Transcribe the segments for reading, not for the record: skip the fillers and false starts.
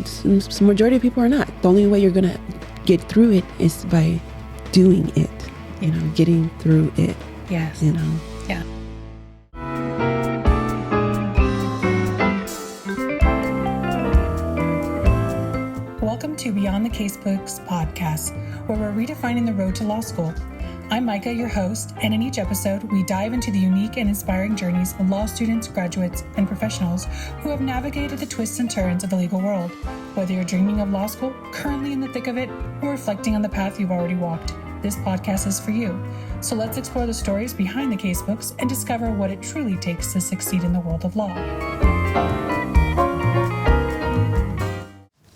some majority of people are not. The only way you're going to get through it is by doing it, getting through it. Yes. Yeah. Welcome to Beyond the Casebooks podcast, where we're redefining the road to law school. I'm Micah, your host, and in each episode, we dive into the unique and inspiring journeys of law students, graduates, and professionals who have navigated the twists and turns of the legal world. Whether you're dreaming of law school, currently in the thick of it, or reflecting on the path you've already walked, this podcast is for you. So let's explore the stories behind the casebooks and discover what it truly takes to succeed in the world of law.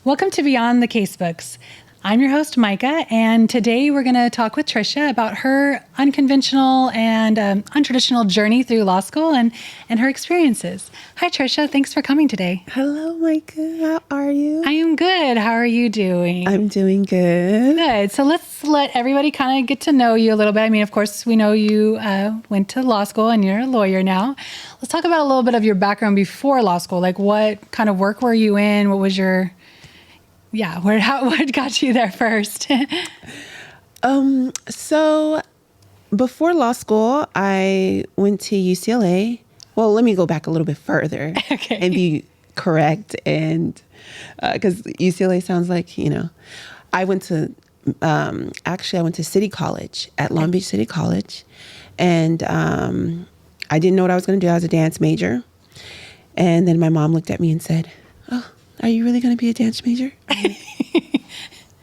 Welcome to Beyond the Casebooks. I'm your host, Micah, and today we're going to talk with Trisha about her unconventional and untraditional journey through law school and her experiences. Hi, Trisha. Thanks for coming today. Hello, Micah. How are you? I am good. How are you doing? I'm doing good. Good. So let's let everybody kind of get to know you a little bit. I mean, of course, we know you went to law school and you're a lawyer now. Let's talk about a little bit of your background before law school. Like, what kind of work were you in? What was your... what got you there first? So before law school, I went to UCLA. Well, let me go back a little bit further and be correct. And because UCLA sounds like, I went to, I went to City College at Long Beach City College. And I didn't know what I was going to do. I was a dance major. And then my mom looked at me and said, "Oh, are you really going to be a dance major?"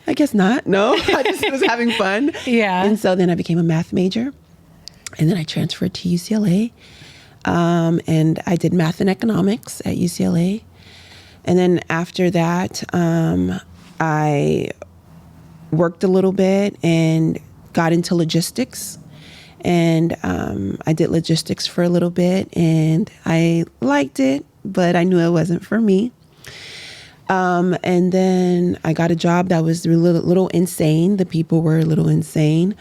I guess not. No, I just was having fun. Yeah. And so then I became a math major. And then I transferred to UCLA. And I did math and economics at UCLA. And then after that, I worked a little bit and got into logistics. And I did logistics for a little bit. And I liked it, but I knew it wasn't for me. And then I got a job that was a little insane. The people were a little insane.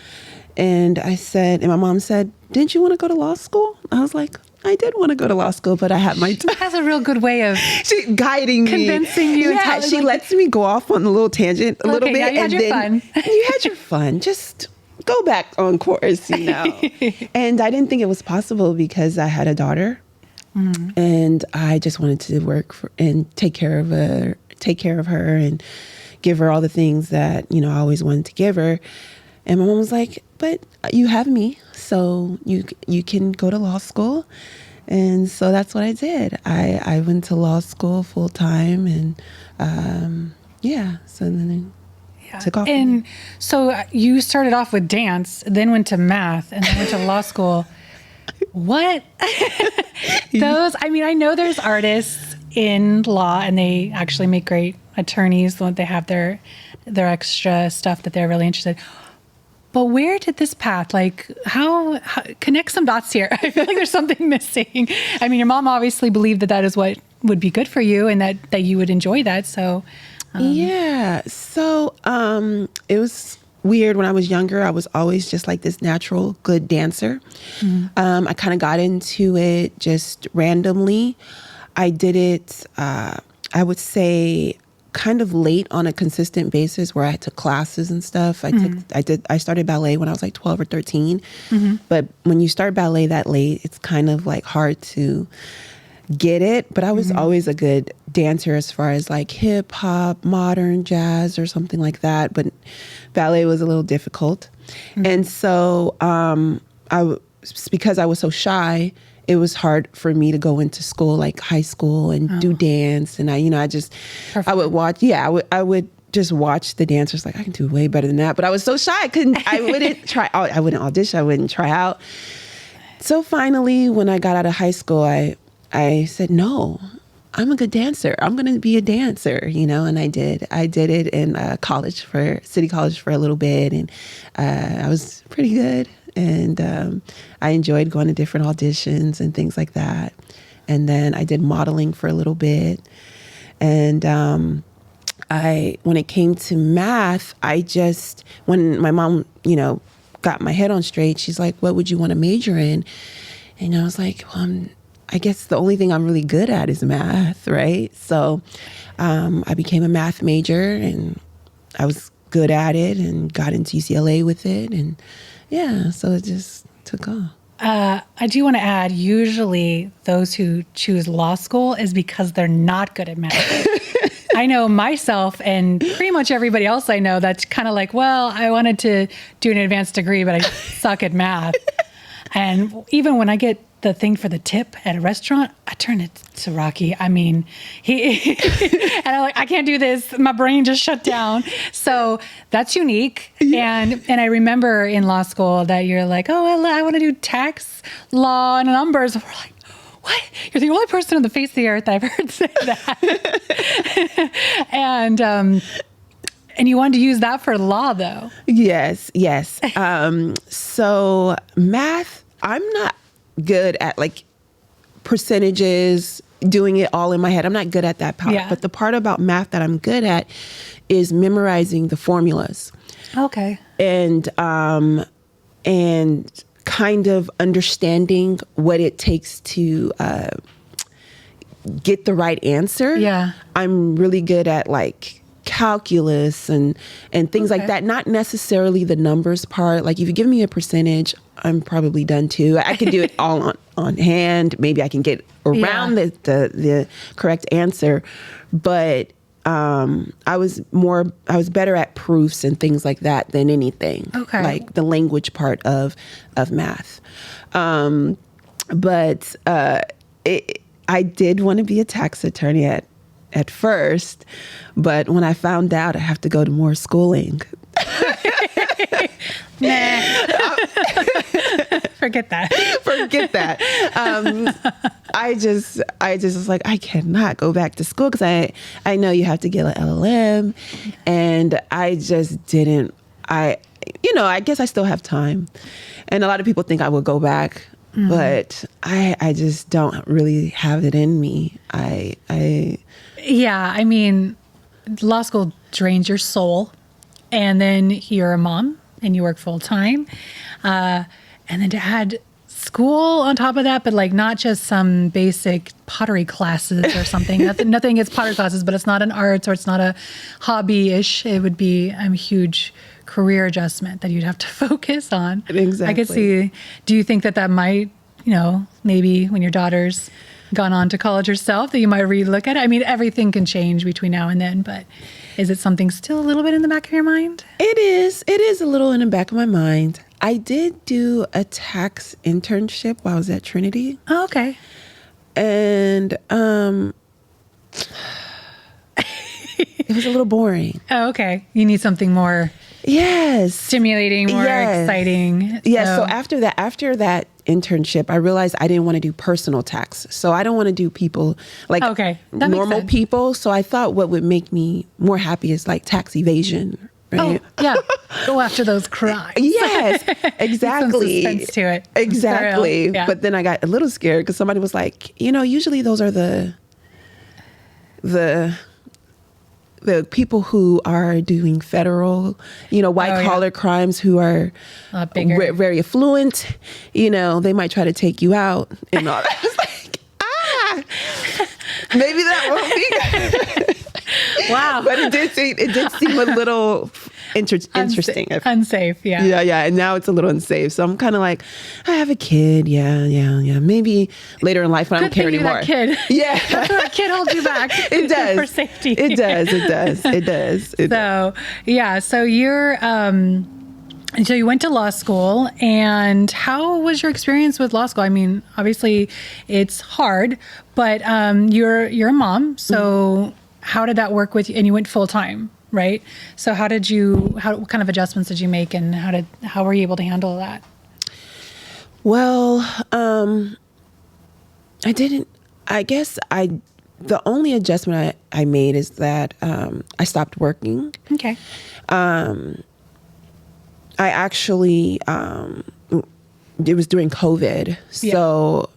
And and my mom said, "Didn't you want to go to law school?" I was like, "I did want to go to law school, but I had my..." She has a real good way of she guiding me. Convincing you. Yeah, she lets me go off on a little tangent a little bit. Now you had your fun. You had your fun. Just go back on course, And I didn't think it was possible because I had a daughter. Mm-hmm. And I just wanted to work and take care of her and give her all the things that, I always wanted to give her. And my mom was like, "But you have me, so you can go to law school." And so that's what I did. I went to law school full time and, so then I took off. And so you started off with dance, then went to math, and then went to law school. What? I know there's artists in law and they actually make great attorneys. They have their extra stuff that they're really interested in. But where did this path, how connect some dots here? I feel like there's something missing. I mean, your mom obviously believed that is what would be good for you and that you would enjoy that. So, yeah. So, it was weird. When I was younger, I was always just like this natural good dancer. Mm-hmm. I kind of got into it just randomly. I did it, I would say, kind of late on a consistent basis where I took classes and stuff. I started ballet when I was like 12 or 13. Mm-hmm. But when you start ballet that late, it's kind of like hard to get it. But I was always a good dancer as far as like hip hop, modern jazz or something like that. But ballet was a little difficult. Mm-hmm. And so because I was so shy, it was hard for me to go into school, like high school, and do dance. And I would watch. Yeah, I would just watch the dancers. Like, I can do way better than that. But I was so shy, I wouldn't try out. I wouldn't audition. I wouldn't try out. So finally, when I got out of high school, I said, "No, I'm a good dancer. I'm going to be a dancer," and I did. I did it in City College for a little bit. And I was pretty good. And I enjoyed going to different auditions and things like that. And then I did modeling for a little bit. And when it came to math, when my mom, got my head on straight, she's like, "What would you want to major in?" And I was like, "Well, I guess the only thing I'm really good at is math, right? So I became a math major, and I was good at it and got into UCLA with it. And yeah, so it just took off. I do want to add, usually those who choose law school is because they're not good at math. I know myself and pretty much everybody else I know that's kind of like, well, I wanted to do an advanced degree, but I suck at math. And even when I get the thing for the tip at a restaurant, I turn it to Rocky. I mean, and I'm like, I can't do this. My brain just shut down. So that's unique. And I remember in law school that you're like, oh, I want to do tax law and numbers. And we're like, what? You're the only person on the face of the earth I've heard say that. And you wanted to use that for law, though. Yes. So math, I'm not good at like percentages, doing it all in my head. I'm not good at that part. Yeah. But the part about math that I'm good at is memorizing the formulas. Okay. And kind of understanding what it takes to get the right answer. Yeah. I'm really good at like calculus and things like that. Not necessarily the numbers part. Like if you give me a percentage, I'm probably done too. I can do it all on hand. Maybe I can get around the correct answer. But I was better at proofs and things like that than anything. Okay. Like the language part of math. I did want to be a tax attorney at first, but when I found out I have to go to more schooling. Nah. Forget that. I just was like, I cannot go back to school because I know you have to get an LLM, and I just didn't. I guess I still have time, and a lot of people think I will go back, but I just don't really have it in me. Yeah, I mean, law school drains your soul, and then you're a mom and you work full time, and then to add school on top of that, but like not just some basic pottery classes or something. Nothing against pottery classes, but it's not an arts or it's not a hobby-ish. It would be a huge career adjustment that you'd have to focus on. Exactly. I could see. Do you think that might, maybe when your daughter's gone on to college herself, that you might relook at it? I mean, everything can change between now and then, but is it something still a little bit in the back of your mind? It is. It is a little in the back of my mind. I did do a tax internship while I was at Trinity. Oh, okay. And it was a little boring. Oh, okay. You need something more stimulating, more exciting. Yeah. So after that internship, I realized I didn't want to do personal tax. So I don't want to do people like normal people. So I thought what would make me more happy is like tax evasion. Right? Oh, yeah. Go after those crimes. Yes, exactly. Some suspense to it. Exactly. Yeah. But then I got a little scared because somebody was like, usually those are the people who are doing federal, white collar crimes who are very affluent. They might try to take you out and all that. I was like, maybe that won't be good. Wow. But it did seem a little interesting. Unsafe, yeah. Yeah. And now it's a little unsafe. So I'm kind of like, I have a kid. Yeah. Maybe later in life when I don't care anymore. That kid. Yeah. That's where a kid holds you back. It does. For safety. It does. So, yeah. So you're... So you went to law school, and how was your experience with law school? I mean, obviously it's hard, but you're a mom, so how did that work with you? And you went full time, right? So what kind of adjustments did you make, and how were you able to handle that? Well, the only adjustment I made is that I stopped working. Okay. I actually, it was during COVID. So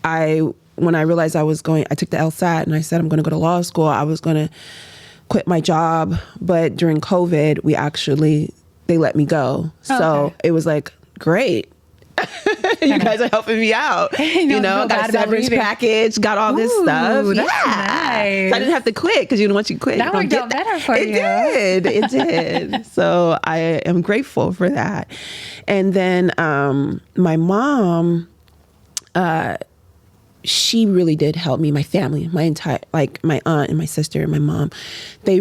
when I realized I took the LSAT and I said, I'm going to go to law school. I was going to quit my job. But during COVID, they let me go. So it was like, great. You guys are helping me out. Got a severance package, got all this stuff. That's nice. So I didn't have to quit because once you quit, that worked out better for you. It did. So I am grateful for that. And then my mom, she really did help me. My family, my entire, like my aunt and my sister and my mom, they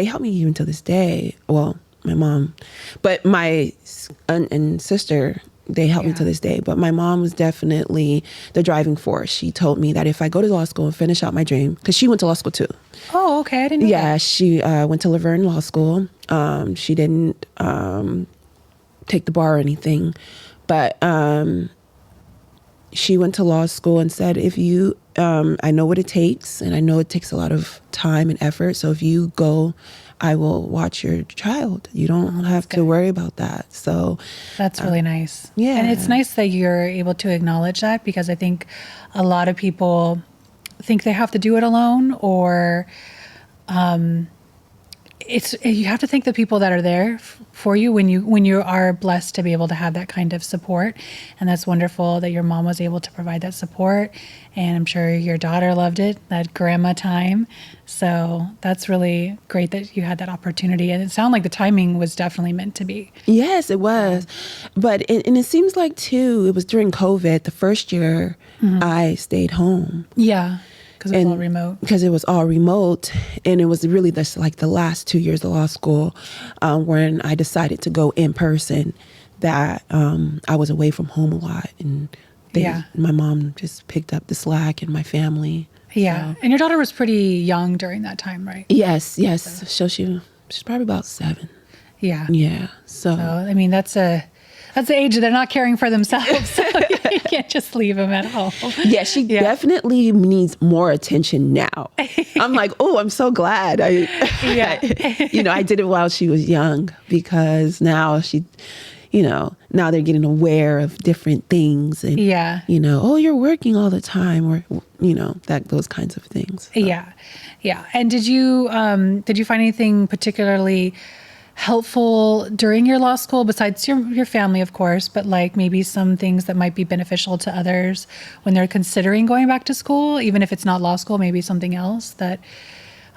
helped me even to this day. Well, my mom, but my aunt and sister, they helped me to this day. But my mom was definitely the driving force. She told me that if I go to law school and finish out my dream, because she went to law school too. Oh, okay. I didn't know that. She went to Laverne Law School. She didn't take the bar or anything, but she went to law school and said, if you, I know what it takes, and I know it takes a lot of time and effort. So if you go, I will watch your child. You don't have to worry about that. So that's really nice. Yeah. And it's nice that you're able to acknowledge that, because I think a lot of people think they have to do it alone, or you have to thank the people that are there for you when you are blessed to be able to have that kind of support. And that's wonderful that your mom was able to provide that support. And I'm sure your daughter loved it, that grandma time. So that's really great that you had that opportunity. And it sounded like the timing was definitely meant to be. Yes, it was. But it seems like too, it was during COVID, the first year I stayed home. Yeah. Because it was all remote. Because it was all remote. And it was really the last 2 years of law school when I decided to go in person, that I was away from home a lot. And my mom just picked up the slack, and my family. Yeah. So. And your daughter was pretty young during that time, right? Yes. So she's probably about 7. Yeah. Yeah. So I mean, that's the age they're not caring for themselves. So you can't just leave them at home. Yeah, she definitely needs more attention now. I'm like, oh, I'm so glad I did it while she was young, because now now they're getting aware of different things, and oh, you're working all the time, or those kinds of things. So. Yeah. And did you find anything particularly helpful during your law school, besides your family, of course, but like maybe some things that might be beneficial to others when they're considering going back to school, even if it's not law school, maybe something else that,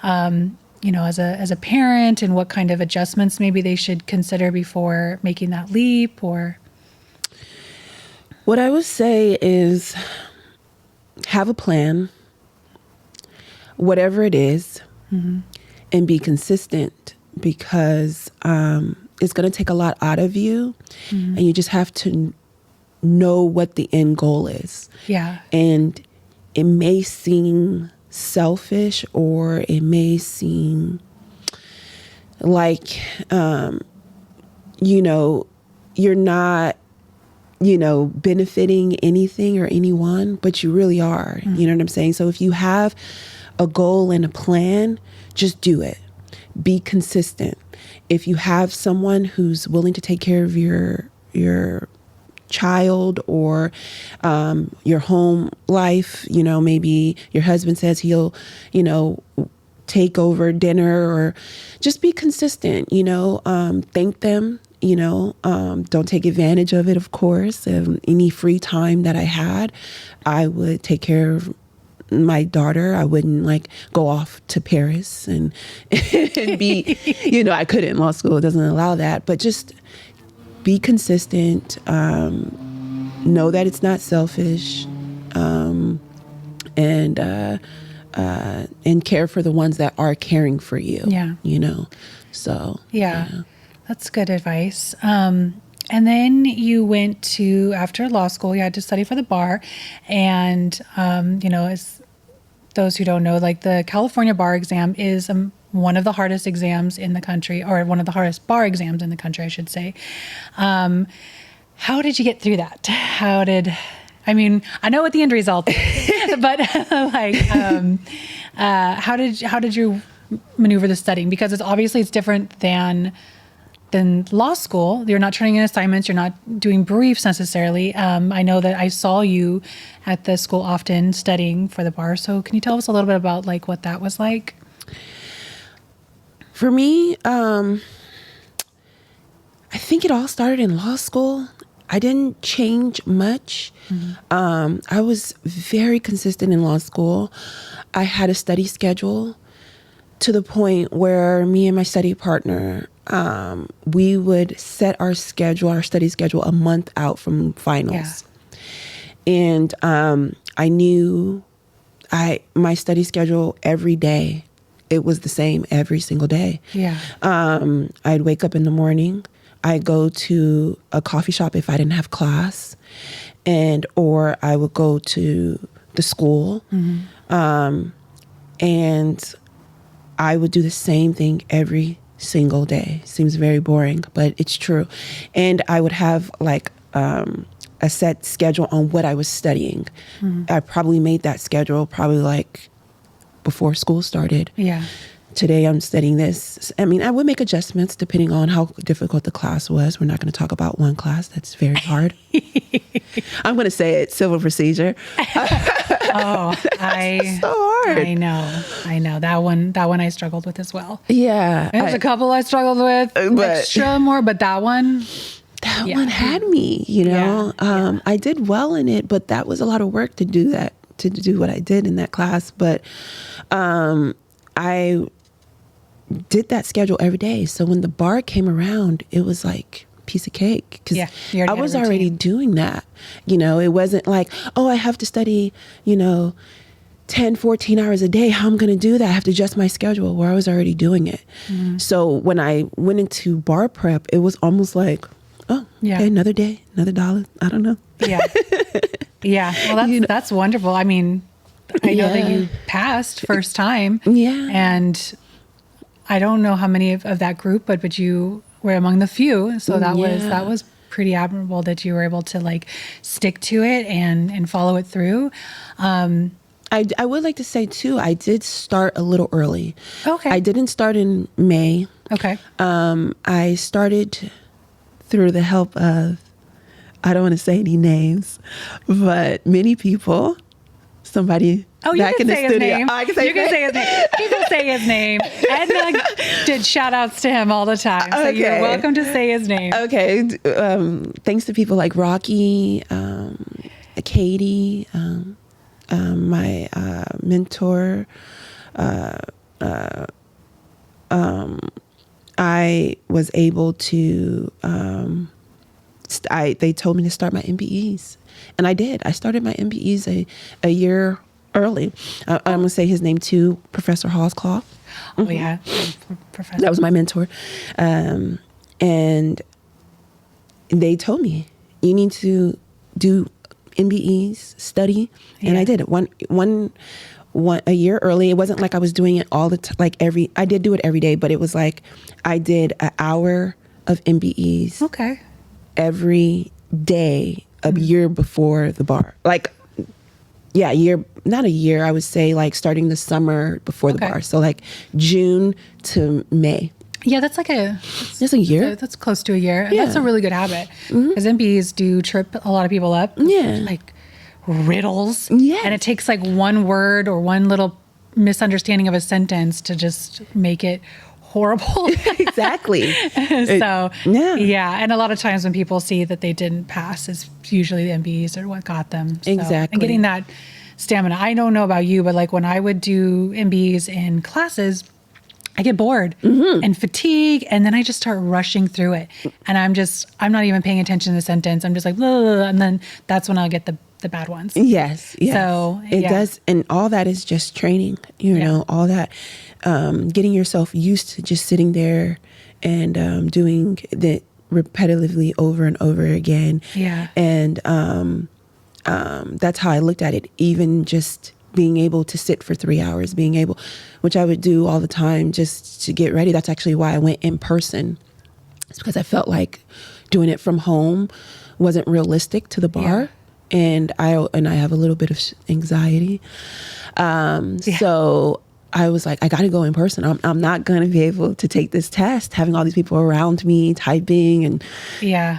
as a parent, and what kind of adjustments maybe they should consider before making that leap? Or what I would say is have a plan, whatever it is, and be consistent. Because it's going to take a lot out of you, and you just have to know what the end goal is. Yeah. And it may seem selfish, or it may seem like, you're not, benefiting anything or anyone, but you really are. You know what I'm saying? So if you have a goal and a plan, just do it. Be consistent. If you have someone who's willing to take care of your child, or your home life, maybe your husband says he'll, take over dinner, or just be consistent, thank them, don't take advantage of it, of course. Any free time that I had, I would take care of my daughter. I wouldn't go off to Paris and be, I couldn't. Law school doesn't allow that, but just be consistent. Know that it's not selfish, and care for the ones that are caring for you. Yeah. So. Yeah. That's good advice. And then you went to, after law school, you had to study for the bar. And, as those who don't know, the California bar exam is one of the hardest exams in the country, or one of the hardest bar exams in the country, I should say. How did you get through that? I know what the end result is, but how did you maneuver the studying? Because it's different than law school. You're not turning in assignments. You're not doing briefs necessarily. I know that I saw you at the school often studying for the bar. So can you tell us a little bit about what that was like? For me, I think it all started in law school. I didn't change much. I was very consistent in law school. I had a study schedule to the point where me and my study partner, we would set our study schedule a month out from finals. And I knew my study schedule every day, it was the same every single day. I'd wake up in the morning. I'd go to a coffee shop if I didn't have class, or I would go to the school. And I would do the same thing every single day. Seems very boring, but it's true. And I would have like a set schedule on what I was studying. I probably made that schedule probably like before school started. Today I'm studying this. I mean, I would make adjustments depending on how difficult the class was. We're not going to talk about one class that's very hard. I'm going to say it, civil procedure. So hard. I know. That one I struggled with as well. There's a couple I struggled with extra more, but that one had me, I did well in it, but that was a lot of work to do that, to do what I did in that class. But I did that schedule every day. So when the bar came around, it was like a piece of cake, because I was already doing that. It wasn't like, oh, I have to study, 10, 14 hours a day. How I'm going to do that? I have to adjust my schedule, where I was already doing it. So when I went into bar prep, it was almost like, okay, another day, another $1. I don't know. Well, that's wonderful. I mean, I know that you passed first time. And I don't know how many of that group, but you were among the few. So that was pretty admirable that you were able to like stick to it and follow it through. I would like to say too, I did start a little early. Okay. I didn't start in May. Okay. I started through the help of, I don't want to say any names, but many people. Somebody back in the studio. Oh, you can say his name. People say his name. Edna did shout outs to him all the time. So you're welcome to say his name. Okay. Thanks to people like Rocky, Katie, my mentor. I was able to, they told me to start my MBEs. And I did. I started my MBEs a year early. I'm going to say his name too, Professor Hallsclaw. Oh, yeah. Professor. That was my mentor. And they told me, you need to do MBEs, study. And I did it a year early. It wasn't like I was doing it all the time. I did do it every day, but it was like I did an hour of MBEs. Okay. Every day a year before the bar. Not a year, I would say like starting the summer before the bar. So like June to May. Yeah, that's like that's a year. That's close to a year. And that's a really good habit, because MBEs do trip a lot of people up. Like riddles. And it takes like one word or one little misunderstanding of a sentence to just make it horrible. Exactly. So and a lot of times when people see that they didn't pass, it's usually the MBEs are what got them. So, exactly. And getting that stamina. I don't know about you, but like when I would do MBEs in classes, I get bored and fatigue, and then I just start rushing through it, and I'm not even paying attention to the sentence. I'm just like, blah, blah, blah, and then that's when I'll get the bad ones. Yes. So it does, and all that is just training. All that, getting yourself used to just sitting there and doing that repetitively over and over again. And that's how I looked at it. Even just being able to sit for 3 hours, which I would do all the time just to get ready. That's actually why I went in person. It's because I felt like doing it from home wasn't realistic to the bar. And I have a little bit of anxiety. So I was like, I got to go in person. I'm not going to be able to take this test having all these people around me typing. And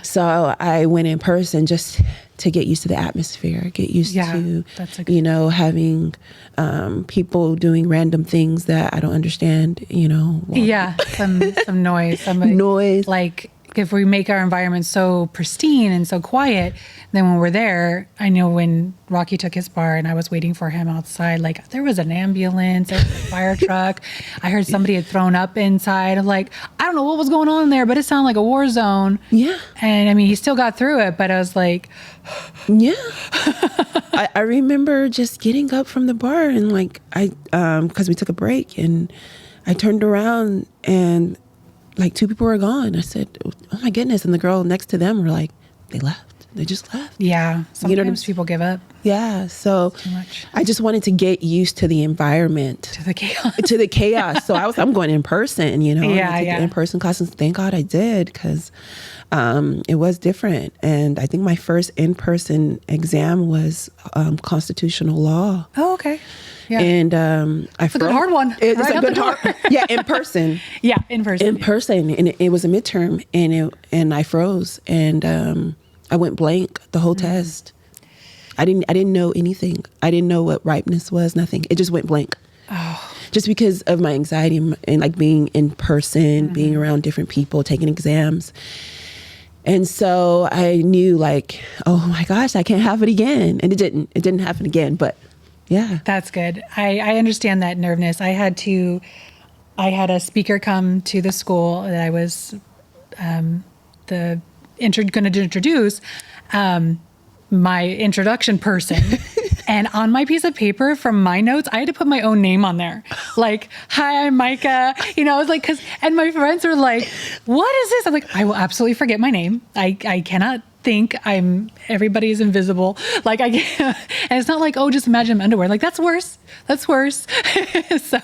so I went in person just to get used to the atmosphere, get used to, having people doing random things that I don't understand, some noise. Noise. Like if we make our environment so pristine and so quiet, then when we're there, I know when Rocky took his bar and I was waiting for him outside, like there was an ambulance, there was a fire truck. I heard somebody had thrown up inside. Like, I don't know what was going on there, but it sounded like a war zone. Yeah. And I mean, he still got through it, but I was like, yeah. I remember just getting up from the bar and like, because we took a break and I turned around and like 2 people were gone. I said, oh my goodness. And the girl next to them were like, they left. They just left. Yeah. Sometimes people give up. Yeah. So too much. I just wanted to get used to the environment. To the chaos. To the chaos. So I'm going in person, you know. Yeah, I took the in-person classes. Thank God I did, because it was different. And I think my first in-person exam was constitutional law. Oh, okay. Yeah. And it's a good hard one. It's right a good hard. Yeah, in person. Yeah, in person. In person, and it was a midterm, and I froze, and I went blank the whole test. I didn't know anything. I didn't know what ripeness was. Nothing. It just went blank. Oh. Just because of my anxiety and like being in person, being around different people, taking exams. And so I knew like, oh my gosh, I can't have it again. And it didn't happen again, but yeah. That's good. I understand that nervousness. I had a speaker come to the school that I was going to introduce, my introduction person. And on my piece of paper from my notes, I had to put my own name on there. Like, hi, I'm Micah. You know, I was like, and my friends were like, what is this? I'm like, I will absolutely forget my name. I cannot think everybody is invisible. Like I can't, and it's not like, oh, just imagine underwear. Like that's worse. So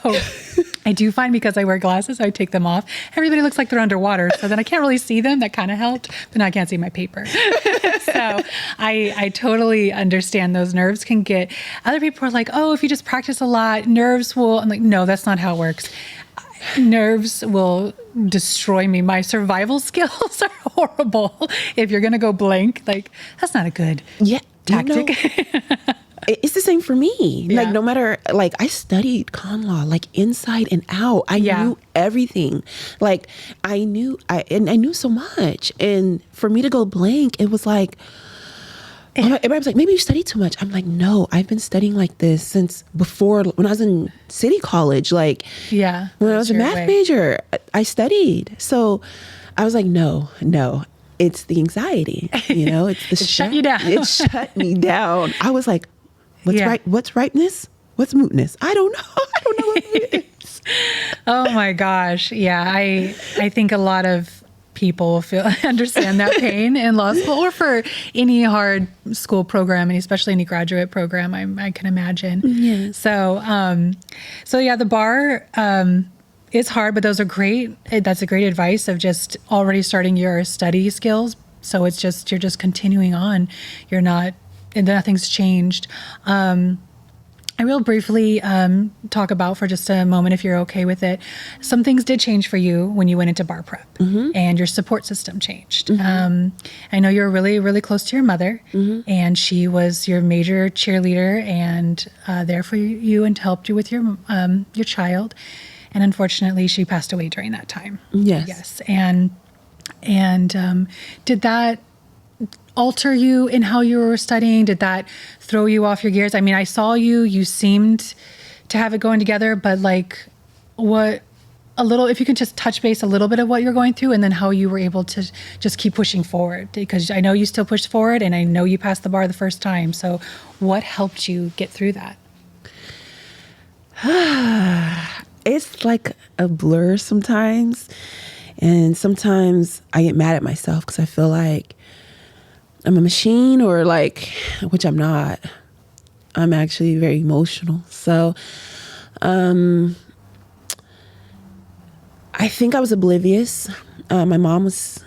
I do find, because I wear glasses, I take them off. Everybody looks like they're underwater. So then I can't really see them. That kind of helped, but now I can't see my paper. So I totally understand those nerves can get, other people are like, oh, if you just practice a lot, nerves will, I'm like, no, that's not how it works. Nerves will destroy me. My survival skills are horrible. If you're going to go blank, like that's not a good tactic. You know, it's the same for me. Yeah. Like no matter, like I studied con law, like inside and out. I knew everything. Like I knew so much. And for me to go blank, it was like, everybody was like, maybe you studied too much. I'm like, no, I've been studying like this since before, when I was in city college. Like, when I was a math major, I studied. So I was like, no, it's the anxiety. You know, it's the it shut you down. It shut me down. I was like, what's ripeness? What's mootness? I don't know. I don't know what it is. Oh my gosh. Yeah. I think a lot of people understand that pain in law school or for any hard school program, and especially any graduate program, I can imagine. Yeah. So yeah, the bar is hard, but those are great. That's a great advice of just already starting your study skills. So it's just, you're just continuing on. You're not, and nothing's changed. I will briefly talk about for just a moment, if you're okay with it. Some things did change for you when you went into bar prep, and your support system changed. I know you're really, really close to your mother, and she was your major cheerleader and there for you and helped you with your child. And unfortunately, she passed away during that time. Yes. And did that alter you in how you were studying? Did that throw you off your gears? I mean, I saw you seemed to have it going together, but like if you could just touch base a little bit of what you're going through and then how you were able to just keep pushing forward, because I know you still pushed forward and I know you passed the bar the first time. So what helped you get through that? It's like a blur sometimes. And sometimes I get mad at myself because I feel like I'm a machine, or like, which I'm not. I'm actually very emotional. So I think I was oblivious. My mom was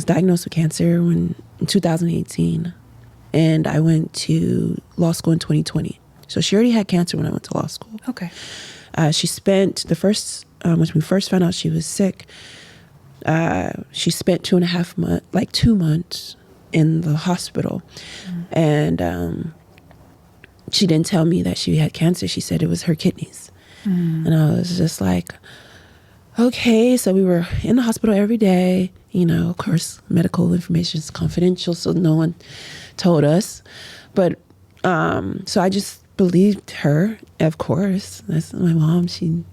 diagnosed with cancer in 2018, and I went to law school in 2020. So she already had cancer when I went to law school. Okay. She spent the first, when we first found out she was sick, she spent 2 months in the hospital. And she didn't tell me that she had cancer. She said it was her kidneys. And I was just like, okay. So we were in the hospital every day, Of course, medical information is confidential, so no one told us. But so I just believed her, of course. That's my mom. She,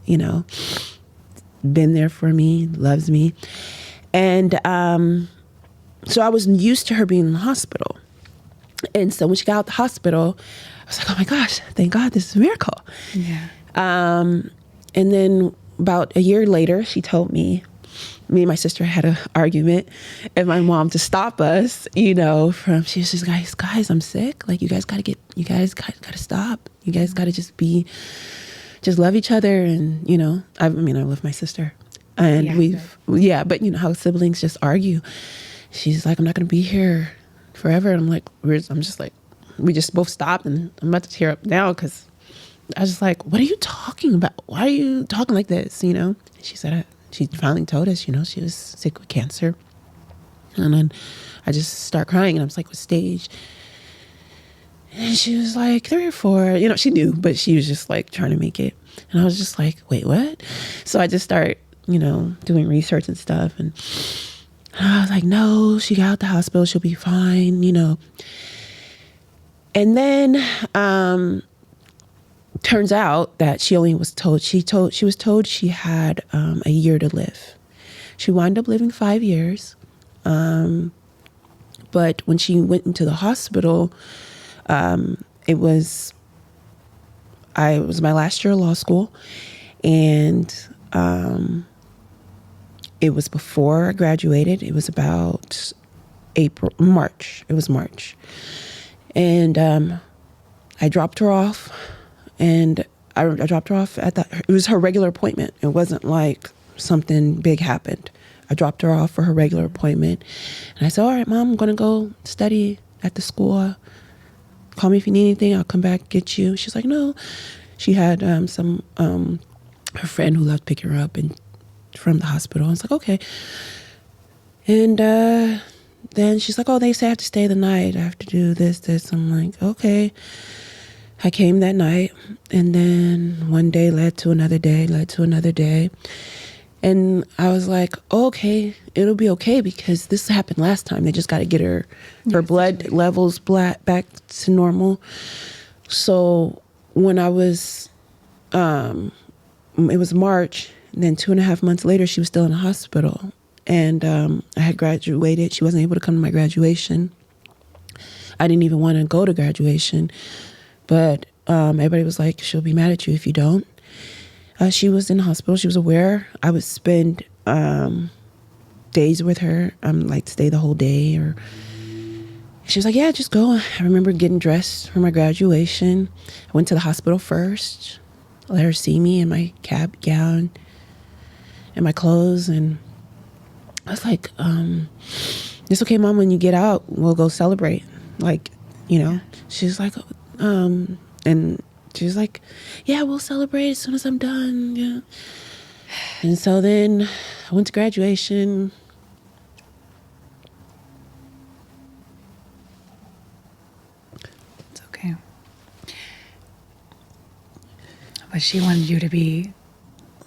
been there for me, loves me. And so I was used to her being in the hospital. And so when she got out of the hospital, I was like, oh my gosh, thank God, this is a miracle. Yeah. And then about a year later, she told me and my sister had an argument, and my mom, to stop us, she was just, guys, I'm sick. Like, you guys got to stop. You guys got to just love each other. And, I love my sister. And but how siblings just argue. She's like, I'm not going to be here forever. And I'm just like, we just both stopped, and I'm about to tear up now because I was just like, what are you talking about? Why are you talking like this? And she said, she finally told us, she was sick with cancer. And then I just start crying, and I was like, what stage? And she was like 3 or 4, she knew, but she was just like trying to make it. And I was just like, wait, what? So I just start, doing research and stuff. And I was like, no, she got out the hospital. She'll be fine, And then, turns out that she was told she had a year to live. She wound up living 5 years. But when she went into the hospital, it was my last year of law school, and it was before I graduated. It was about March. It was March. And I dropped her off. And I dropped her off it was her regular appointment. It wasn't like something big happened. I dropped her off for her regular appointment. And I said, all right, Mom, I'm going to go study at the school. Call me if you need anything. I'll come back, get you. She's like, no. She had her friend who left pick her up from the hospital. I was like, okay. And then she's like, oh, they say I have to stay the night. I have to do this. I'm like, okay. I came that night, and then one day led to another day. And I was like, oh, okay, it'll be okay because this happened last time. They just got to get her blood levels back to normal. So when I was, it was March, and then 2.5 months later, she was still in the hospital. And I had graduated. She wasn't able to come to my graduation. I didn't even want to go to graduation. But everybody was like, she'll be mad at you if you don't. She was in the hospital. She was aware. I would spend days with her, stay the whole day. Or she was like, yeah, just go. I remember getting dressed for my graduation. I went to the hospital first. I let her see me in my cap gown and my clothes. And I was like, it's okay, Mom, when you get out, we'll go celebrate. She's like, and she was like, yeah, we'll celebrate as soon as I'm done. Yeah. And so then I went to graduation. It's okay. But she wanted you to be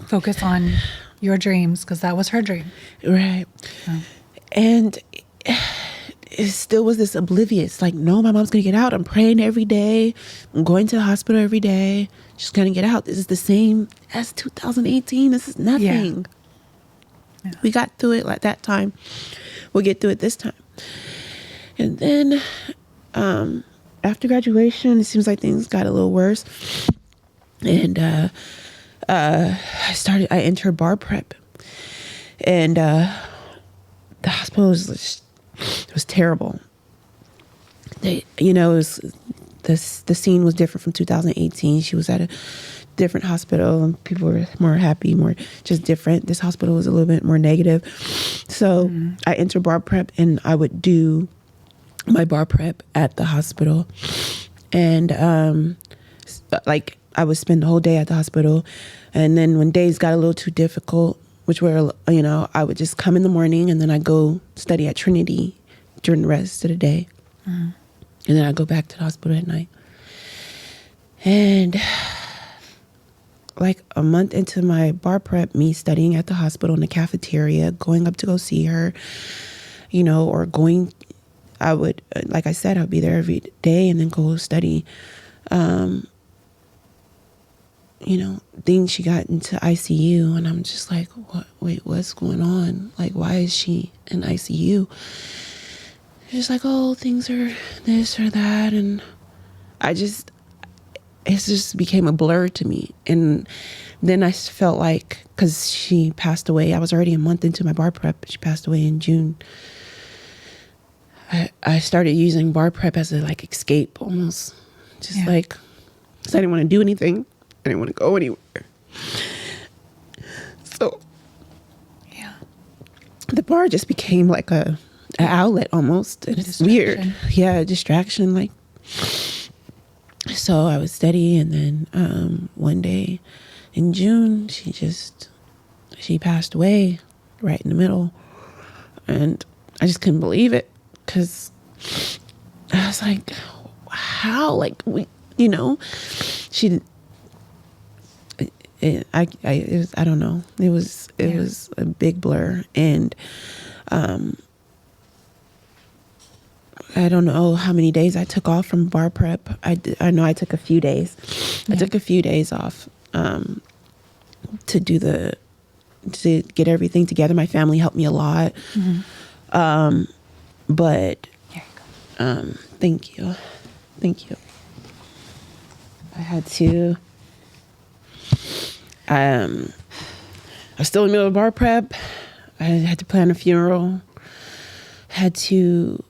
focused on your dreams because that was her dream. Right. Oh. And it still was this oblivious, like, no, my mom's going to get out. I'm praying every day. I'm going to the hospital every day. She's going to get out. This is the same as 2018. This is nothing. Yeah. We got through it like that time. We'll get through it this time. And then after graduation, it seems like things got a little worse. And I entered bar prep. And the hospital was it was terrible. The scene was different from 2018. She was at a different hospital, and people were more happy, more just different. This hospital was a little bit more negative. So I entered bar prep, and I would do my bar prep at the hospital. And I would spend the whole day at the hospital. And then when days got a little too difficult, which were, I would just come in the morning, and then I'd go study at Trinity during the rest of the day. And then I'd go back to the hospital at night. And like a month into my bar prep, me studying at the hospital in the cafeteria, going up to go see her, or I would, like I said, I'd be there every day and then go study. Then she got into ICU, and I'm just like, what? Wait, what's going on? Like, why is she in ICU? She's like, oh, things are this or that. And it just became a blur to me. And then I felt like, because she passed away, I was already a month into my bar prep. She passed away in June. I started using bar prep as a escape almost. Just because I didn't want to do anything. I didn't want to go anywhere. So the bar just became like an outlet almost. And it's weird. Yeah, a distraction. So I would study, and then one day in June, she passed away right in the middle. And I just couldn't believe it, because I was like, how? She... I don't know. It was a big blur, and I don't know how many days I took off from bar prep. I know I took a few days. I took a few days off to get everything together. My family helped me a lot. But here you go. Thank you. I had to. I was still in the middle of bar prep. I had to plan a funeral. Had to,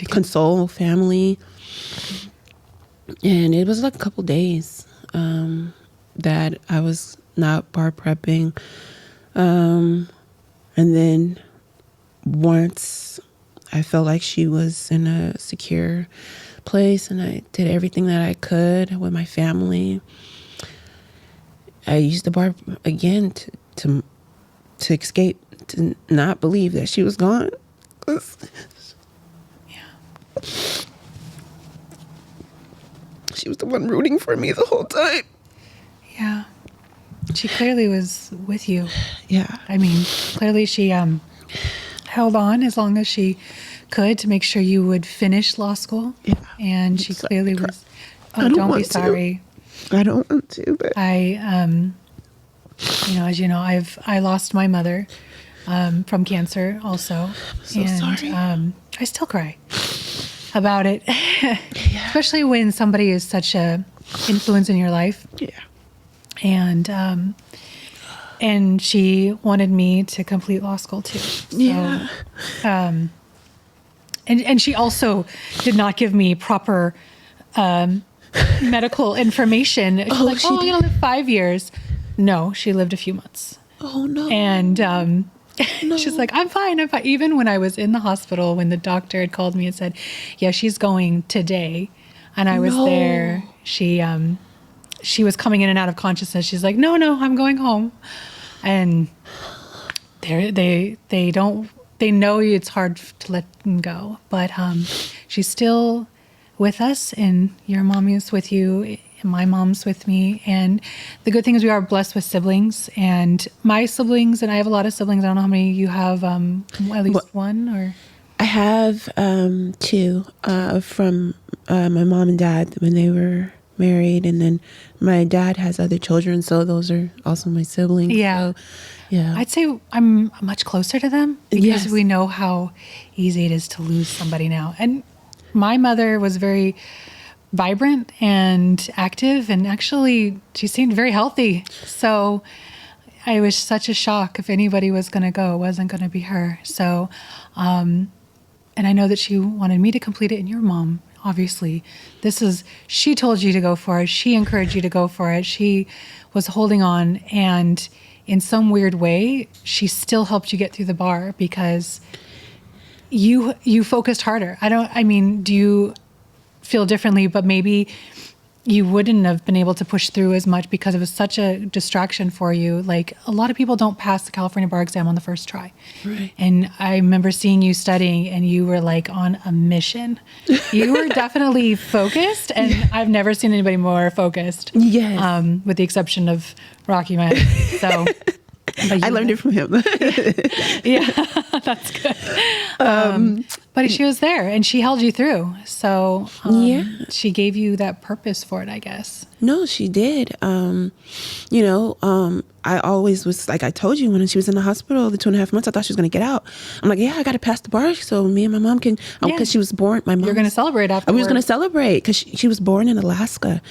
console family. And it was like a couple days that I was not bar prepping. And then once I felt like she was in a secure place, and I did everything that I could with my family, I used the bar again to escape, to not believe that she was gone. She was the one rooting for me the whole time. Yeah. She clearly was with you. Yeah. I mean, clearly she held on as long as she could to make sure you would finish law school. Yeah. And she clearly was. Oh, don't be sorry. I don't want to, but as you know, I lost my mother from cancer also. I'm so sorry. I still cry about it, especially when somebody is such a influence in your life. Yeah. And she wanted me to complete law school too. So, yeah. And she also did not give me proper medical information. She's like, she I'm going to live 5 years. No, she lived a few months. Oh, no. And no. she's like, I'm fine. Even when I was in the hospital, when the doctor had called me and said, yeah, she's going today. And I was there. She was coming in and out of consciousness. She's like, no, I'm going home. And they know it's hard to let them go, but she's still with us, and your mom is with you, and my mom's with me. And the good thing is we are blessed with siblings, and my siblings, and I have a lot of siblings. I don't know how many you have, at least one, or? I have two from my mom and dad when they were married, and then my dad has other children, so those are also my siblings. Yeah. So, yeah. I'd say I'm much closer to them because we know how easy it is to lose somebody now. And my mother was very vibrant and active, and actually she seemed very healthy. So it was such a shock. If anybody was going to go, it wasn't going to be her. So, and I know that she wanted me to complete it, and your mom, obviously, she told you to go for it. She encouraged you to go for it. She was holding on, and in some weird way, she still helped you get through the bar because you focused harder. Do you feel differently? But maybe you wouldn't have been able to push through as much because it was such a distraction for you. Like a lot of people don't pass the California bar exam on the first try. Right. And I remember seeing you studying and you were like on a mission. You were definitely focused, and I've never seen anybody more focused. Yes. With the exception of Rocky Man. So I learned it from him. yeah, that's good. But she was there and she held you through. So she gave you that purpose for it, I guess. No, she did. I always was like, I told you when she was in the hospital, the 2.5 months, I thought she was going to get out. I'm like, yeah, I got to pass the bar so me and my mom can, because she was born, my mom. You're going to celebrate afterwards. We was going to celebrate because she was born in Alaska,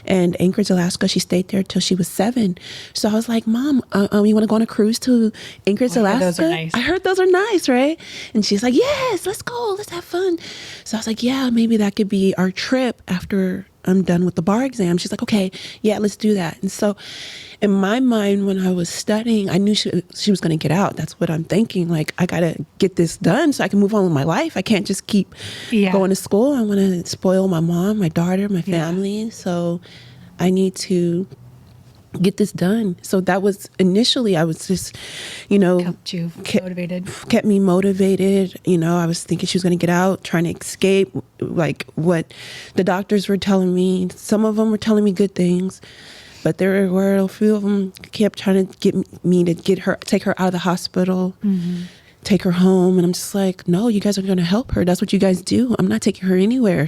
and Anchorage, Alaska. She stayed there till she was 7. So I was like, Mom, you want to go on a cruise to Anchorage, Alaska? Those are nice. I heard those are nice, right? And she's like, yes, let's go. Let's have fun. So I was like, yeah, maybe that could be our trip after I'm done with the bar exam. She's like, okay, yeah, let's do that. And so in my mind, when I was studying, I knew she was going to get out. That's what I'm thinking. Like, I got to get this done so I can move on with my life. I can't just keep going to school. I want to spoil my mom, my daughter, my family. So I need to get this done. So that was initially, I was just, kept me motivated. I was thinking she was going to get out, trying to escape, like what the doctors were telling me. Some of them were telling me good things, but there were a few of them kept trying to get me to take her out of the hospital, take her home. And I'm just like, no, you guys are going to help her. That's what you guys do. I'm not taking her anywhere.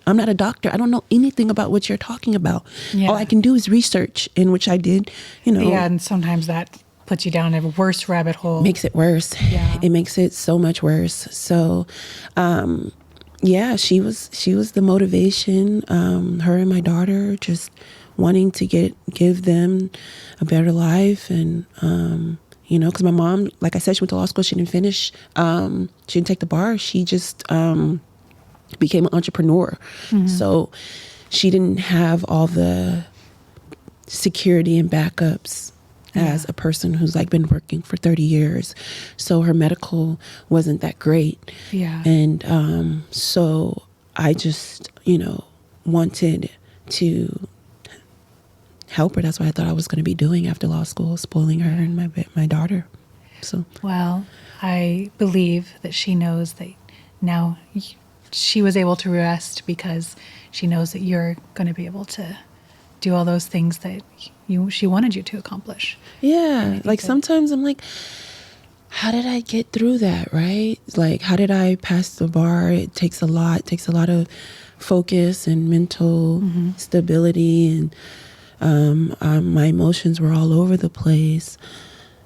I'm not a doctor. I don't know anything about what you're talking about. Yeah. All I can do is research, in which I did, Yeah, and sometimes that puts you down a worse rabbit hole. Makes it worse. Yeah. It makes it so much worse. So, she was the motivation. Her and my daughter just wanting to give them a better life. And, because my mom, like I said, she went to law school. She didn't finish. She didn't take the bar. She just became an entrepreneur. So she didn't have all the security and backups as a person who's like been working for 30 years. So her medical wasn't that great. Yeah. And so I just, wanted to help her. That's what I thought I was going to be doing after law school, spoiling her and my daughter. So, well, I believe that she knows that now she was able to rest because she knows that you're going to be able to do all those things that she wanted you to accomplish. Yeah. Like sometimes I'm like, how did I get through that? Right? Like, how did I pass the bar? It takes a lot. It takes a lot of focus and mental stability, and my emotions were all over the place.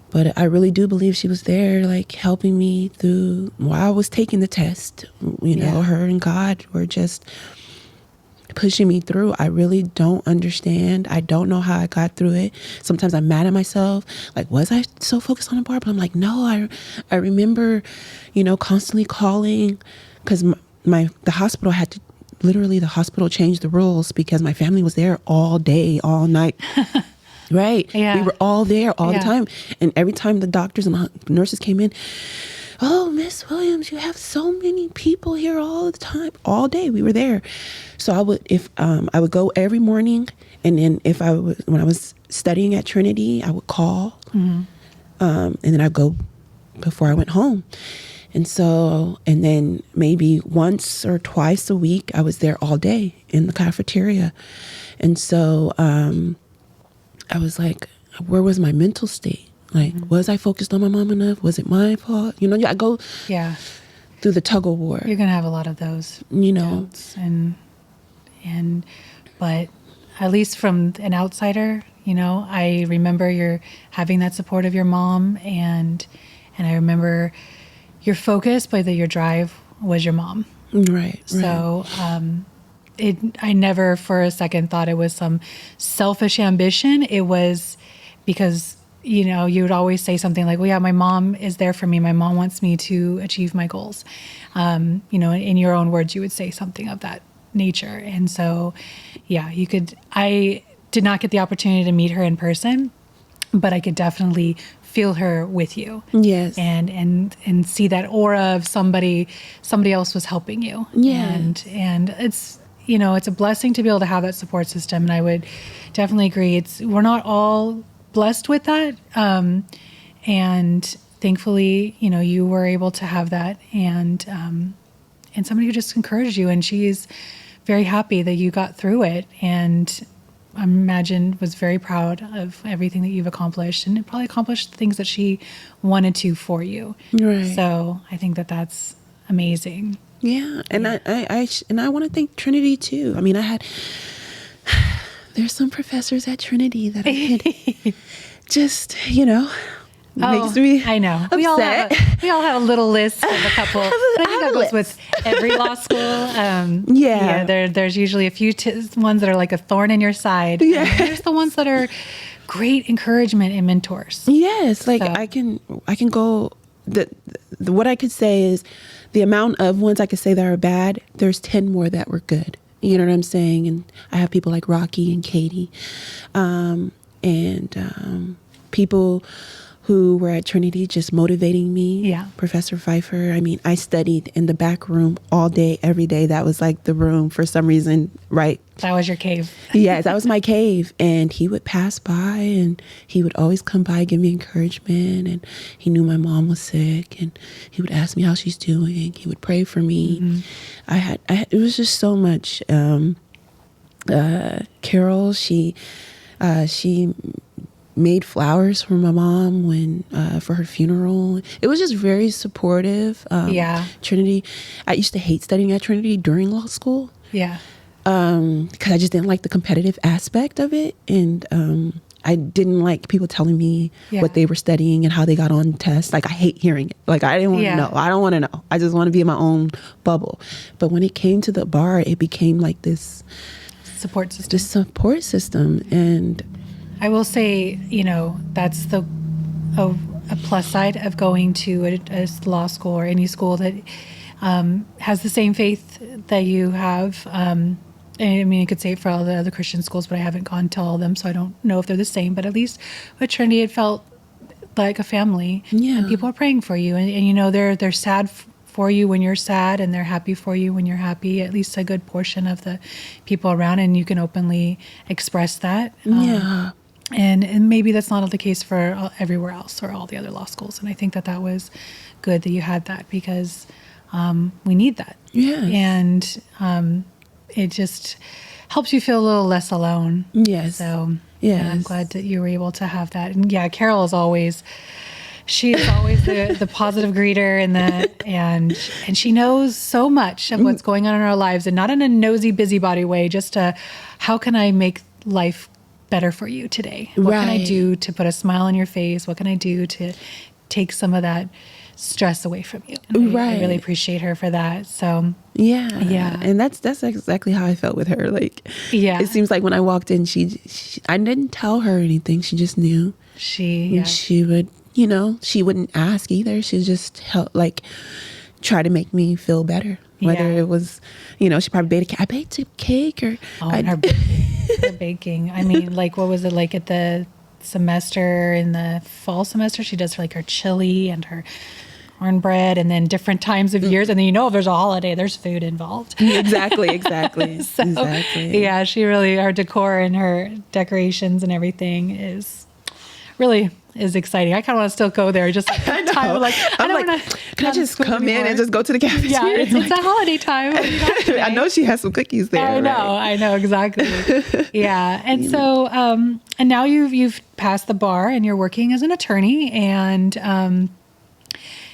But I really do believe she was there, like helping me through while I was taking the test. Her and God were just pushing me through. I really don't understand. I don't know how I got through it. Sometimes I'm mad at myself. Like, was I so focused on the bar? But I'm like, no, I remember, constantly calling, because the hospital had to, literally the hospital changed the rules because my family was there all day, all night. Right. Yeah. We were all there all the time. And every time the doctors and the nurses came in, oh, Miss Williams, you have so many people here all the time, all day. We were there. So I would go every morning. And then when I was studying at Trinity, I would call. And then I'd go before I went home. And then maybe once or twice a week, I was there all day in the cafeteria. And so I was like, where was my mental state? Like, was I focused on my mom enough? Was it my fault? I go through the tug of war. You're going to have a lot of those doubts. But at least from an outsider, I remember you're having that support of your mom, and I remember your focus, but that your drive was your mom. Right. So I never for a second thought it was some selfish ambition. It was because, you would always say something like, well, yeah, my mom is there for me. My mom wants me to achieve my goals. In your own words, you would say something of that nature. And so, I did not get the opportunity to meet her in person, but I could definitely feel her with you. Yes. And see that aura of somebody else was helping you. Yeah. And it's, it's a blessing to be able to have that support system. And I would definitely agree. We're not all blessed with that. And thankfully, you were able to have that, and somebody who just encouraged you, and she's very happy that you got through it. And I imagine was very proud of everything that you've accomplished, and probably accomplished the things that she wanted to for you. Right. So I think that that's amazing. Yeah. And I want to thank Trinity too. I mean, there's some professors at Trinity that I could just, makes me I know. upset. We all have a little list of a couple. I think that goes with every law school. There's usually a few ones that are like a thorn in your side. Yeah. And there's the ones that are great encouragement and mentors. Yes, like I can go. What I could say is the amount of ones I could say that are bad. There's 10 more that were good. You know what I'm saying? And I have people like Rocky and Katie, and people who were at Trinity just motivating me. Yeah. Professor Pfeiffer. I mean, I studied in the back room all day, every day. That was like the room for some reason, right? That was your cave. Yes, that was my cave. And he would pass by and he would always come by, give me encouragement. And he knew my mom was sick and he would ask me how she's doing. He would pray for me. Mm-hmm. It was just so much. Carol, she made flowers for my mom for her funeral. It was just very supportive. Trinity. I used to hate studying at Trinity during law school. Yeah. Because I just didn't like the competitive aspect of it. And I didn't like people telling me what they were studying and how they got on tests. Like, I hate hearing it. Like, I didn't want to know. I don't want to know. I just want to be in my own bubble. But when it came to the bar, it became like this support system. This support system. And I will say, that's a plus side of going to a law school or any school that has the same faith that you have. I mean, I could say it for all the other Christian schools, but I haven't gone to all of them, so I don't know if they're the same. But at least with Trinity, it felt like a family. Yeah. And people are praying for you. And they're sad for you when you're sad, and they're happy for you when you're happy, at least a good portion of the people around, and you can openly express that. And maybe that's not the case for everywhere else or all the other law schools. And I think that was good that you had that, because we need that. Yeah. And it just helps you feel a little less alone. Yes. So I'm glad that you were able to have that. And Carol is always... She is always the positive greeter and she knows so much of what's going on in our lives, and not in a nosy, busybody way, just how can I make life better for you today? What can I do to put a smile on your face? What can I do to take some of that stress away from you? And I really appreciate her for that. So yeah. And that's exactly how I felt with her. Like, it seems like when I walked in, I didn't tell her anything. She just knew. She would, she wouldn't ask either. She just try to make me feel better. Whether it was, she probably I baked a cake or... her baking. I mean, what was it like at the semester, in the fall semester? She does her chili and her cornbread, and then different times of years. And then, if there's a holiday, there's food involved. Exactly. Exactly. Yeah, she really, her decor and her decorations and everything is exciting. I kind of want to still go there. Just I know. Can I just come in and just go to the cafeteria? Yeah, it's a holiday time. I know she has some cookies there. I know exactly. Yeah, and so and now you've passed the bar and you're working as an attorney, and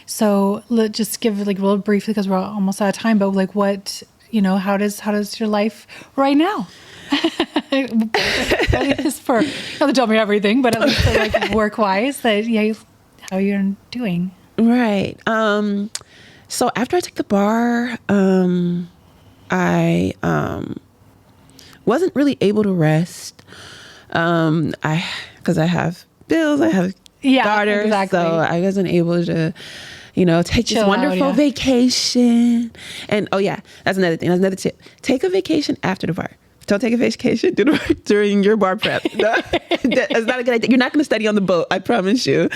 so let's just give real briefly, because we're almost out of time. But what how does your life right now? Just for not to tell me everything, but at least work wise, how you're doing. Right. So after I took the bar, I wasn't really able to rest. Because I have bills, I have daughters, so I wasn't able to take this wonderful vacation. And that's another thing. That's another tip. Take a vacation after the bar. Don't take a vacation during your bar prep. No, that's not a good idea. You're not going to study on the boat. I promise you.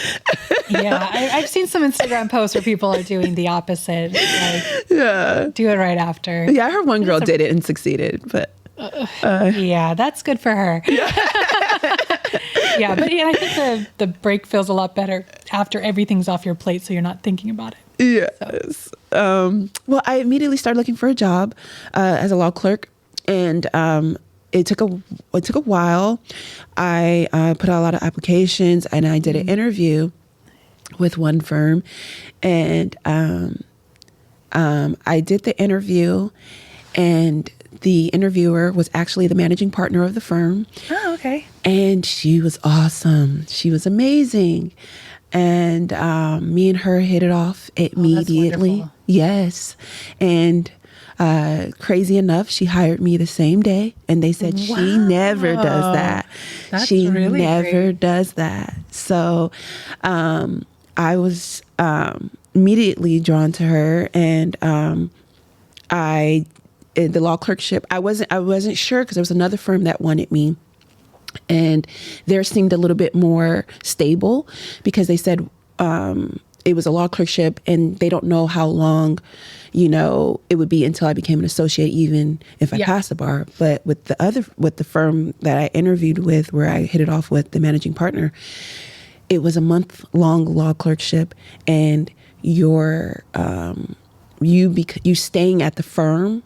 Yeah. I've seen some Instagram posts where people are doing the opposite. Like, do it right after. Yeah. I heard one girl did it and succeeded, but. Yeah, that's good for her. Yeah, but I think the break feels a lot better after everything's off your plate, so you're not thinking about it. Yes. So. Well, I immediately started looking for a job as a law clerk, and it took a while. I put out a lot of applications, and I did an interview with one firm, and I did the interview, and the interviewer was actually the managing partner of the firm. Oh, okay. And she was awesome. She was amazing. And me and her hit it off immediately. That's yes. And crazy enough, she hired me the same day. And they said she never does that. She really never great. does that. So I was immediately drawn to her. And the law clerkship, I wasn't sure because there was another firm that wanted me, and theirs seemed a little bit more stable because they said it was a law clerkship and they don't know how long, it would be until I became an associate, even if I passed the bar. But with the firm that I interviewed with, where I hit it off with the managing partner, it was a month-long law clerkship, and you staying at the firm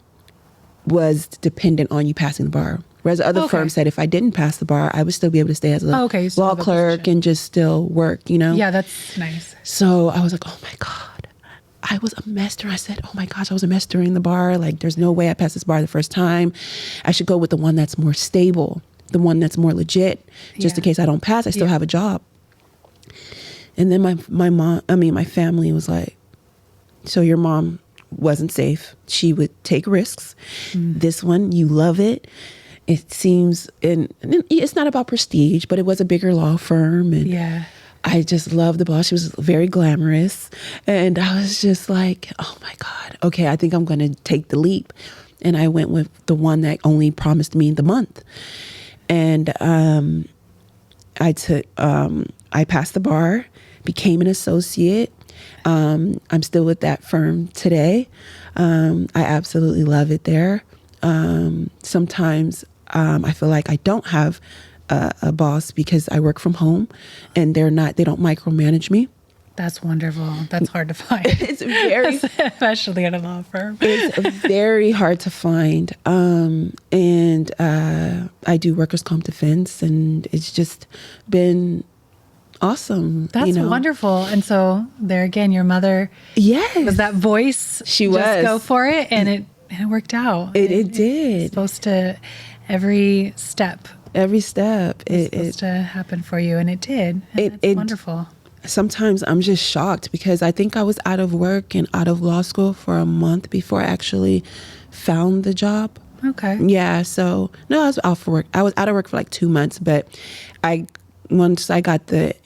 was dependent on you passing the bar. Whereas other firms said if I didn't pass the bar, I would still be able to stay as a law clerk and just still work, Yeah, that's nice. So I was like, oh my God, I was a mess. I said, oh my gosh, I was a mess during the bar. Like, there's no way I passed this bar the first time. I should go with the one that's more stable, the one that's more legit, just in case I don't pass, I still have a job. And then my family was like, so your mom wasn't safe. She would take risks. This one, you love it. It seems, and it's not about prestige, but it was a bigger law firm. And I just loved the boss. She was very glamorous. And I was just like, oh my God, okay, I think I'm going to take the leap. And I went with the one that only promised me the month. And I passed the bar, became an associate. I'm still with that firm today. I absolutely love it there. Sometimes I feel like I don't have a boss because I work from home and they don't micromanage me. That's wonderful. That's hard to find. It's very, especially at a law firm. It's very hard to find. And I do workers' comp defense, and it's just been awesome. That's wonderful. And so there again, your mother was that voice. She just was. Go for it. And it worked out. It did. It's supposed to, every step. It's supposed to happen for you. And it did. And it's wonderful. Sometimes I'm just shocked because I think I was out of work and out of law school for a month before I actually found the job. Okay. Yeah. So no, I was out for work. I was out of work for like 2 months, but once I got the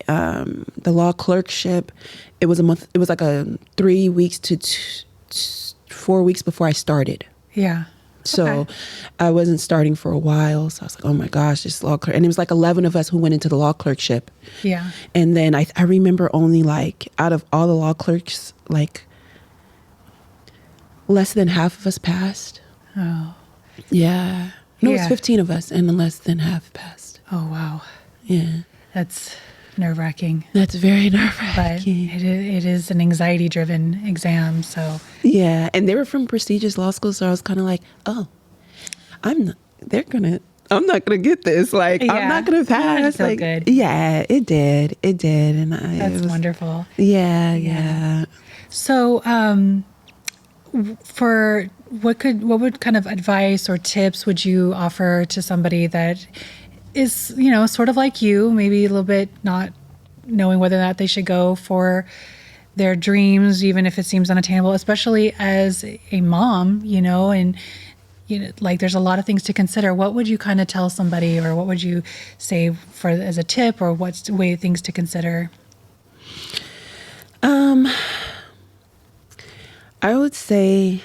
law clerkship, it was a month. It was like 3 weeks to 4 weeks before I started. Yeah. So I wasn't starting for a while. So I was like, oh my gosh, this law clerk. And it was like 11 of us who went into the law clerkship. Yeah. And then I remember only like out of all the law clerks, like less than half of us passed. Oh. Yeah. No, it's 15 of us and less than half passed. Oh, wow. Yeah. That's nerve-wracking. That's very nerve-wracking. But it is an anxiety-driven exam, so. Yeah, and they were from prestigious law schools, so I was kind of like, oh, I'm not gonna get this. Like, I'm not gonna pass. Feel like, good. Yeah, it did, and That's wonderful. Yeah. So, for what would kind of advice or tips would you offer to somebody that is, sort of like you, maybe a little bit not knowing whether or not they should go for their dreams, even if it seems unattainable, especially as a mom, and, like there's a lot of things to consider. What would you kind of tell somebody, or what would you say as a tip, or what's the way things to consider? I would say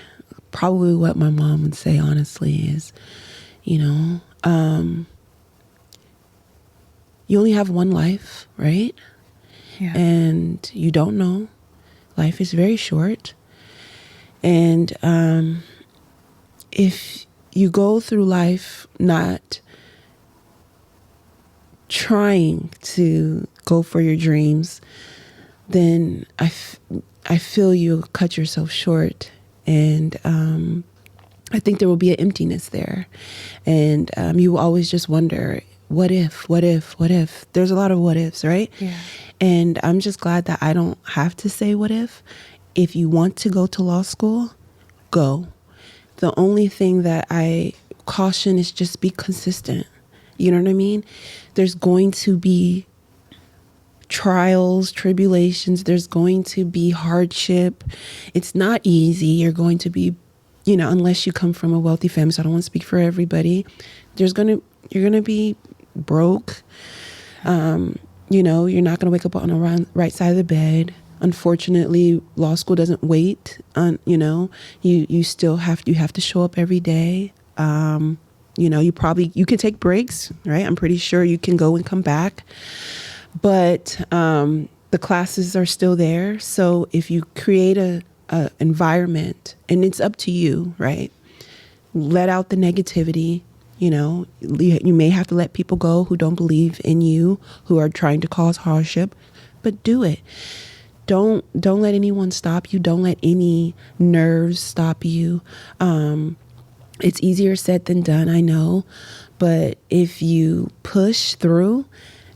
probably what my mom would say, honestly, is You know, you only have one life, right? Yeah. And you don't know. Life is very short. And if you go through life not trying to go for your dreams, then I feel you'll cut yourself short. And I think there will be an emptiness there. And you will always just wonder, what if? There's a lot of what ifs, right? Yeah. And I'm just glad that I don't have to say what if. If you want to go to law school, go. The only thing that I caution is just be consistent. You know what I mean? There's going to be trials, tribulations. There's going to be hardship. It's not easy. You're going to be, you know, unless you come from a wealthy family. So I don't want to speak for everybody. You're going to be broke. You know, you're not going to wake up on the right side of the bed. Unfortunately, law school doesn't wait. You know, you still have to show up every day. You know, you can take breaks, right? I'm pretty sure you can go and come back, but the classes are still there. So if you create a environment, and it's up to you, right? Let out the negativity. You know, you may have to let people go who don't believe in you, who are trying to cause hardship, but do it. Don't let anyone stop you. Don't let any nerves stop you. It's easier said than done, I know, but if you push through,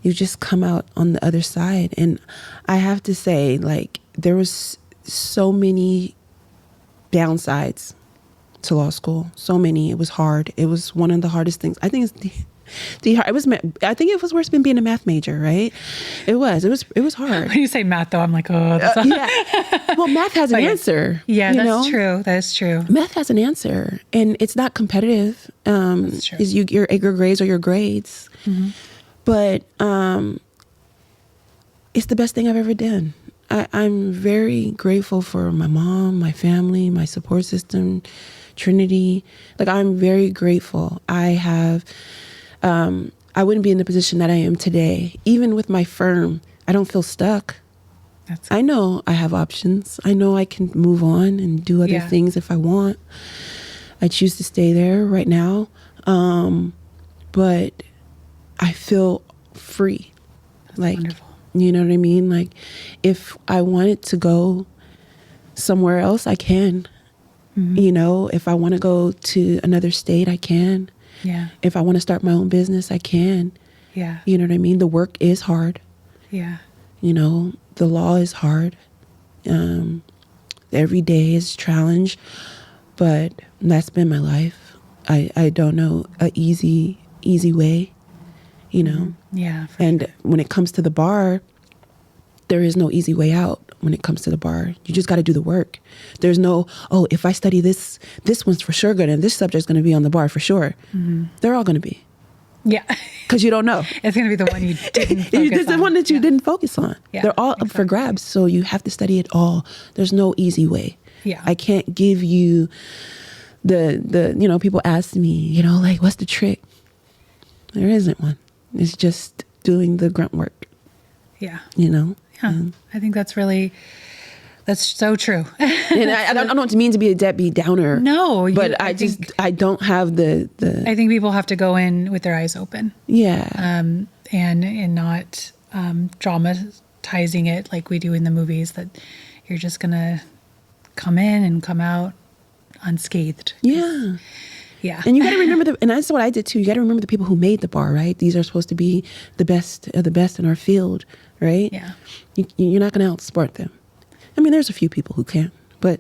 you just come out on the other side. And I have to say, like, there was so many downsides to law school. So many. It was hard. It was one of the hardest things. I think it's I think it was worse than being a math major, right? It was hard. When you say math, though, I'm like, oh, that's yeah. Well, math has an answer. Yeah, that's true. That's true. Math has an answer, and it's not competitive. That's true. Is your grades or your grades, but it's the best thing I've ever done. I'm very grateful for my mom, my family, my support system, Trinity. Like, I'm very grateful. I wouldn't be in the position that I am today. Even with my firm, I don't feel stuck. I know I have options. I know I can move on and do other things if I want. I choose to stay there right now. But I feel free. That's like, wonderful. You know what I mean? Like, if I wanted to go somewhere else, I can. You know, if I want to go to another state, I can. Yeah. If I want to start my own business, I can. Yeah. You know what I mean? The work is hard. Yeah. You know, the law is hard. Every day is a challenge, but that's been my life. I don't know an easy way, you know? Yeah. And when it comes to the bar, there is no easy way out. When it comes to the bar, you just got to do the work. There's no, oh, if I study this one's for sure good, and this subject's going to be on the bar for sure. They're all going to be. Yeah. Because you don't know. It's going to be the one you didn't focus It's the one that you didn't focus on. Yeah, They're all up for grabs. So you have to study it all. There's no easy way. Yeah. I can't give you the you know, people ask me, you know, like, what's the trick? There isn't one. It's just doing the grunt work. Yeah. You know? Yeah. I think that's so true. And I don't mean to be a deadbeat downer. No, but I don't have the. I think people have to go in with their eyes open. Yeah. And not dramatizing it like we do in the movies, that you're just gonna come in and come out unscathed. Yeah. Yeah. And you got to remember and that's what I did too. You got to remember the people who made the bar, right? These are supposed to be the best of the best in our field, right? Yeah. You're not going to outsmart them. I mean, there's a few people who can, but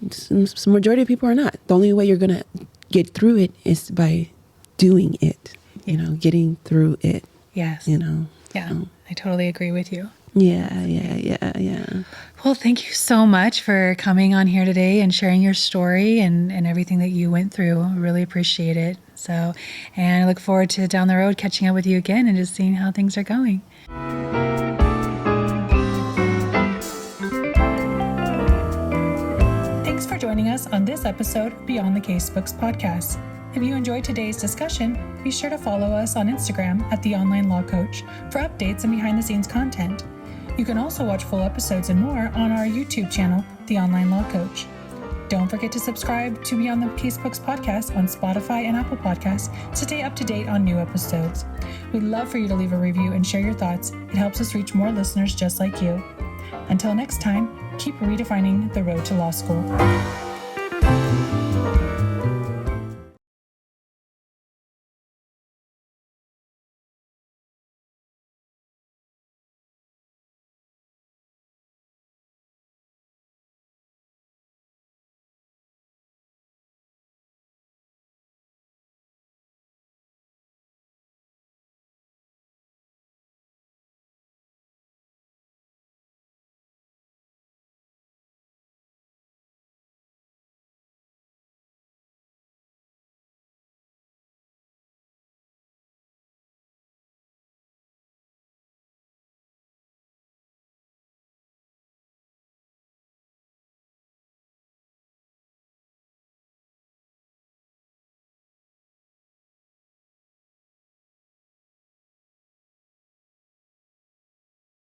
some majority of people are not. The only way you're going to get through it is by doing it, you know, getting through it. Yes. You know. Yeah. I totally agree with you. Yeah. Well, thank you so much for coming on here today and sharing your story and everything that you went through. I really appreciate it. So, and I look forward to down the road catching up with you again and just seeing how things are going. Thanks for joining us on this episode of Beyond the Casebooks podcast. If you enjoyed today's discussion, be sure to follow us on Instagram at The Online Law Coach for updates and behind-the-scenes content. You can also watch full episodes and more on our YouTube channel, The Online Law Coach. Don't forget to subscribe to Beyond the Casebooks podcast on Spotify and Apple Podcasts to stay up to date on new episodes. We'd love for you to leave a review and share your thoughts. It helps us reach more listeners just like you. Until next time, keep redefining the road to law school.